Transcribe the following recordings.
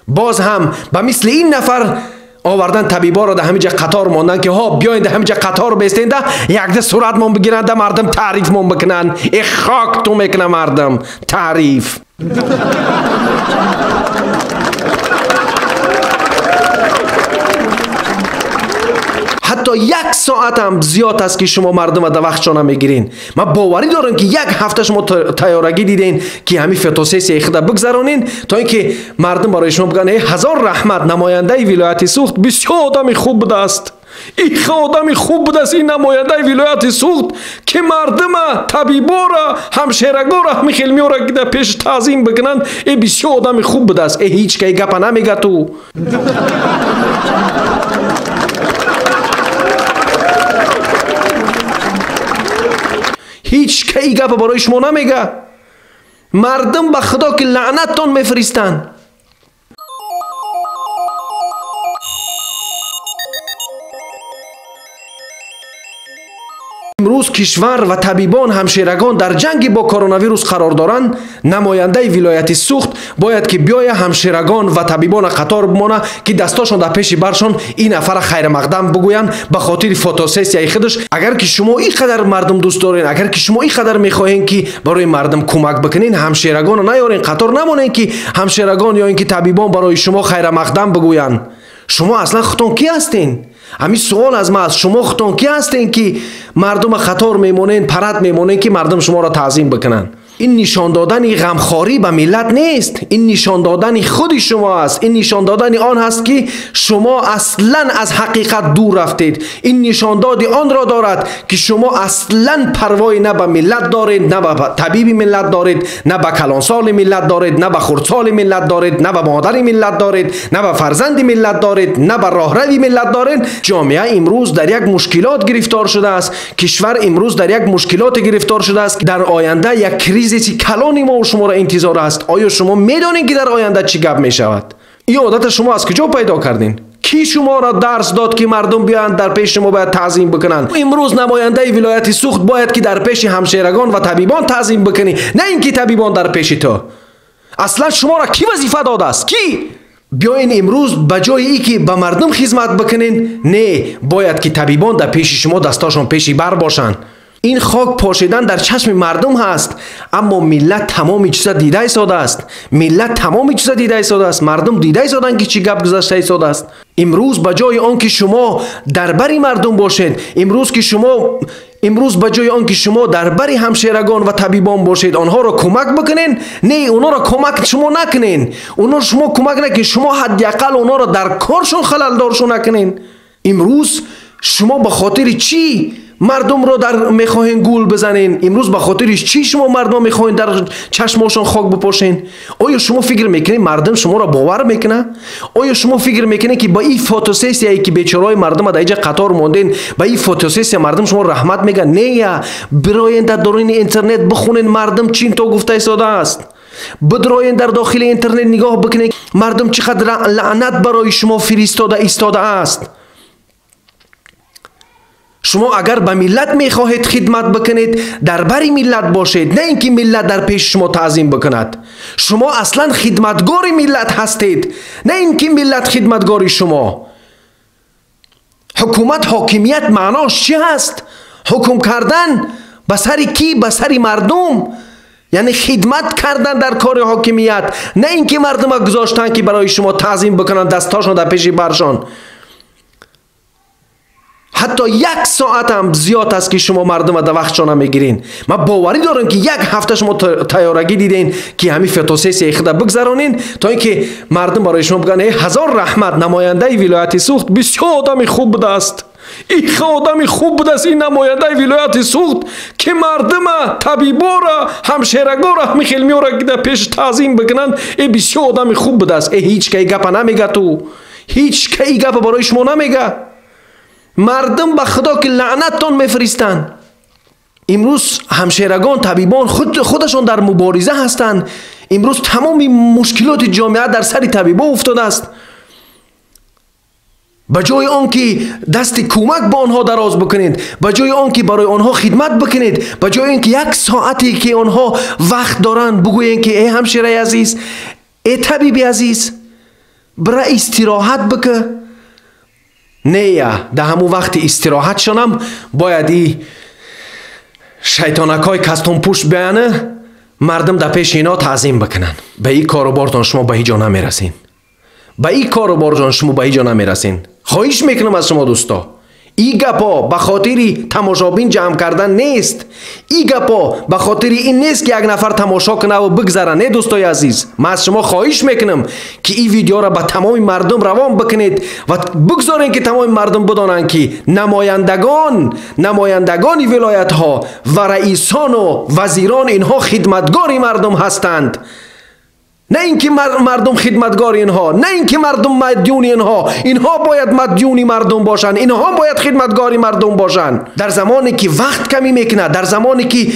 باز هم به مثل این نفر آوردن طبیبا را در همینجا قطار ماندن که ها بیاین در همینجا قطار بیستین یک ده صورت من بگیرن ده مردم تعریف من بکنن. ای خاک تو میکنه مردم تعریف. حتی یک ساعت هم زیاد است که شما مردم در وقتشان میگیرین. من باوری دارم که یک هفته شما تیارگی دیدین که همین فتوسیسی خدا بگذرانین تا اینکه مردم برای شما بگن هزار رحمت نماینده ولایت سوخت بسیار آدم خوب بوده است. این آدم خوب بوده است این نماینده ولایت سوخت که مردم طبیبا را همشیرگا را همین خیلمی را که در پیش تعظیم بکنن. این بسیار آدم خوب بوده است. هیچ که گپ نمیگه تو. هیچ که ای گپ برای شما نمیگه. مردم به خدا که لعنتتان میفرستن. امروز کشور و طبیبان همشیرگان در جنگ با کرونا ویروس قرار دارند. نماینده ولایت سوخت باید که بیاید همشیرگان و طبیبان قطار بمانه که دستاشون در پیش برشان این نفر خیر مقدم بگویند به خاطر فوتوسیسی خودش. اگر که شما اینقدر مردم دوست دارین، اگر که شما اینقدر میخواهین که برای مردم کمک بکنین، همشیرگان نیارین قطار نمونین که همشیرگان یا اینکه طبیبان برای شما خیر مقدم بگویند. شما اصلا خودتون کی هستین؟ همین سوال از ما است. شما خودتون کی هستین که مردم خطار میمونین، پرد میمونین که مردم شما را تعظیم بکنن؟ این نشان دادن غمخواری به ملت نیست. این نشان دادن خود شما است. این نشان دادن آن هست که شما اصلا از حقیقت دور رفتید. این نشان دادی آن را دارد که شما اصلا پروایی نه به ملت دارید، نه به طبیب ملت دارید، نه به کلانسال ملت دارید، نه به خردسال ملت دارید، نه به مادر ملت دارید، نه به فرزند ملت دارید، نه به راهروی ملت دارید. جامعه امروز در یک مشکلات گرفتار شده است. کشور امروز در یک مشکلات گرفتار شده است. در آینده یک کریز کلانی ما و شما را انتظار است. آیا شما میدانید که در آینده چی گپ می شود؟ این عادت شما از کجا پیدا کردین؟ کی شما را درس داد که مردم بیان در پیش شما باید تعظیم بکنن؟ امروز نماینده ولایت سوخت باید که در پیش همشیرگان و طبیبان تعظیم بکنی، نه اینکه طبیبان در پیش تو. اصلا شما را کی وظیفه داده است؟ کی؟ بیاین امروز بجای ای که به مردم خدمت بکنین، نه باید که طبیبان در پیش شما دستاشون پیشی بر باشن. این خاک پاشیدن در چشم مردم هست، اما ملت تمامی چیزا دیده ایستاده است. ملت تمامی چیزا دیده ایستاده است. مردم دیده ایستادن که چی گپ گذشته ایستاده است. امروز بجای آن که شما دربری مردم باشید، امروز بجای آن که شما دربری همشیرگان و طبیبان باشید، آنها را کمک بکنین، نه اونها را کمک شما نکنین. اونها شما کمک نکنین. شما حداقل اونها را در کارشون خلل دارشون نکنین. امروز شما به خاطر چی مردم رو در میخواهین گول بزنین؟ امروز به خاطرش چی شما مردم میخواهین در چشماشون خاک بپاشین؟ آیا شما فکر میکنین مردم شما را باور میکنه؟ آیا شما فکر میکنین که با این فوتوسیسی که بیچاره‌های مردم در اینجا قطار موندین، با این فوتوسیسی مردم شما رحمت میگن؟ نه یا براین در دوران اینترنت بخونین مردم چین تو گفته ایستاده است. بدراین در داخل اینترنت نگاه بکنین مردم چقدر لعنت برای شما فرستاده ایستاده است. شما اگر به ملت میخواهید خدمت بکنید، دربری ملت باشید، نه اینکه ملت در پیش شما تعظیم بکند. شما اصلا خدمتگار ملت هستید، نه اینکه ملت خدمتگار شما. حکومت، حاکمیت معناش چی هست؟ حکم کردن به سر کی؟ به سر مردم. یعنی خدمت کردن در کار حاکمیت، نه اینکه مردم گذاشتن که برای شما تعظیم بکنن، دستاشون در پیش برشان. حتی یک ساعت هم زیاد است که شما مردم در وقتشان میگیرین. من باوری دارم که یک هفته شما تیارگی دیدین که همین فتوسیسی خدا بگذرانین تا اینکه مردم برای شما بگن هزار رحمت نماینده ولایت سوخت بسیار آدم خوب بوده است. این آدم خوب بوده است این نماینده ولایت سوخت که مردم طبیبا را همشیرگا را همین خیلمی را که در پیش تعظیم بکنن. این بسیار آدم خوب بوده است. هیچ که گپ نمیگه تو. هیچ که گپ برای شما نمیگه. مردم به خدا که لعنتتان میفرستن. امروز همشیرگان طبیبان خودشون در مبارزه هستند. امروز تمام مشکلات جامعه در سر طبیبا افتاده است. بجای آنکه دست کمک با آنها دراز بکنید، بجای آنکه برای آنها خدمت بکنید، بجای اینکه یک ساعتی که آنها وقت دارن بگوین که ای همشیره عزیز، ای طبیب عزیز، برا استراحت بکه. نه در همون وقت استراحت شنم باید ای شیطانکای کستون پوش بیانه مردم در پیش اینا تعظیم بکنن. به این کاروبارتان شما به هیچ جا نمیرسین. به این کاروبارتان شما به هیچ جا نمیرسین. خواهش میکنم از شما دوستا، این گپا به خاطر تماشابین جمع کردن نیست. این گپا به خاطر این نیست که یک نفر تماشا کنه و بگذره. نه دوستای عزیز، من از شما خواهش میکنم که این ویدیو را به تمام مردم روان بکنید و بگذارین که تمام مردم بدانند که نمایندگان ولایت ها و رئیسان و وزیران اینها خدمتگار مردم هستند. نه اینکه مردم خدمتگار اینها، نه اینکه مردم مدیون اینها باید مدیون مردم باشن، اینها باید خدمتگار مردم باشن. در زمانی که وقت کمی میکنه، در زمانی که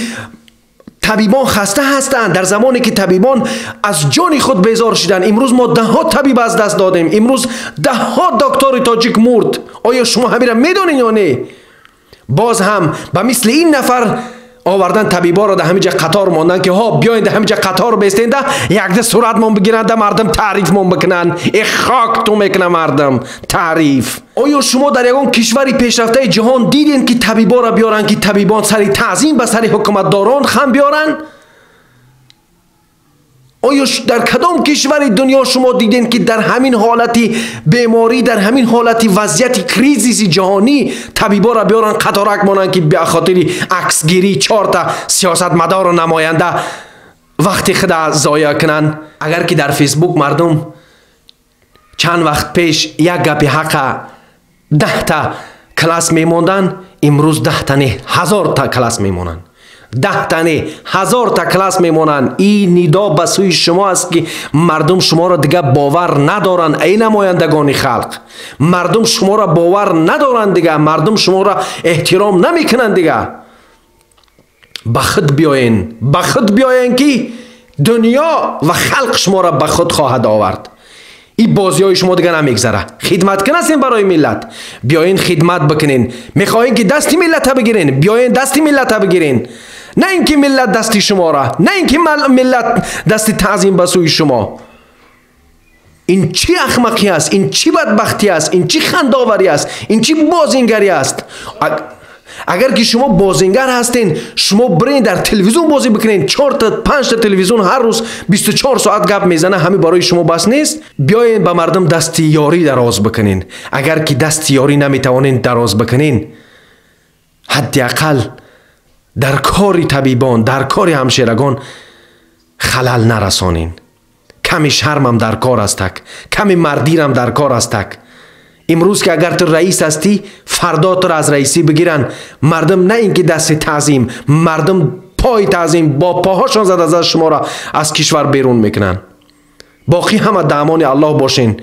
طبیبان خسته هستند، در زمانی که طبیبان از جان خود بیزار شدن. امروز ما 10 طبیب از دست دادیم، امروز 10 دکتر تاجیک مرد. آیا شما همین را میدونین یا نه؟ باز هم به مثل این نفر آوردن طبیبا رو در همینجا قطار ماندن که ها بیاین در همینجا قطار بیستین ده یک ده صورت من بگیرن ده مردم تعریف من بکنن. ای خاک تو میکنه مردم تعریف. آیا شما در یکان کشوری پیشرفته جهان دیدین که طبیبا را بیارن که طبیبان سری تعظیم به سری حکومتداران خم بیارن؟ آیا در کدام کشور دنیا شما دیدین که در همین حالتی بیماری، در همین حالتی وضعیت کریزیس جهانی طبیبا را بیارن قطارک مانن که به خاطر عکسگیری 4 تا سیاستمدار و نماینده وقتی خود ضایع کنن؟ اگر که در فیسبوک مردم چند وقت پیش یک گپ حق 10 تا کلاس میموندن، امروز 10 تا نه 1000 تا کلاس میمونن. 10 تا نه 1000 تا کلاس میمونن. این ندا به سوی شما است که مردم شما را دیگه باور ندارن. ای نمایندگان خلق، مردم شما را باور ندارن دیگه، مردم شما را احترام نمیکنن دیگه. به خود بیاین، به خود بیاین که دنیا و خلق شما را به خود خواهد آورد. این بازی های شما دیگه نمیگذره. خدمت کنین برای ملت، بیاین خدمت بکنین. میخواین که دستی ملت بگیرین، بیاین دستی ملت بگیرین. نه اینکه ملت دستی شما را، نه اینکه ملت دستی تعظیم به سوی شما. این چی احمقی است؟ این چی بدبختی است؟ این چی خنداوری است؟ این چی بازینگری است؟ اگر که شما بازینگر هستین، شما برین در تلویزیون بازی بکنین. 4 تا 5 تا تلویزیون هر روز 24 ساعت گپ میزنه، همین برای شما بس نیست. بیاین به مردم دستیاری دراز بکنین. اگر که دستیاری نمیتوانین دراز بکنین، حداقل در کار طبیبان، در کار همشیرگان خلل نرسانین. کمی شرم هم در کار است، کمی مردی هم در کار است. امروز که اگر تو رئیس هستی، فردا تو از رئیسی بگیرن، مردم نه اینکه دست تعظیم، مردم پای تعظیم با پاهاشان زد از شما را از کشور بیرون میکنن. باقی همه در امان الله باشین.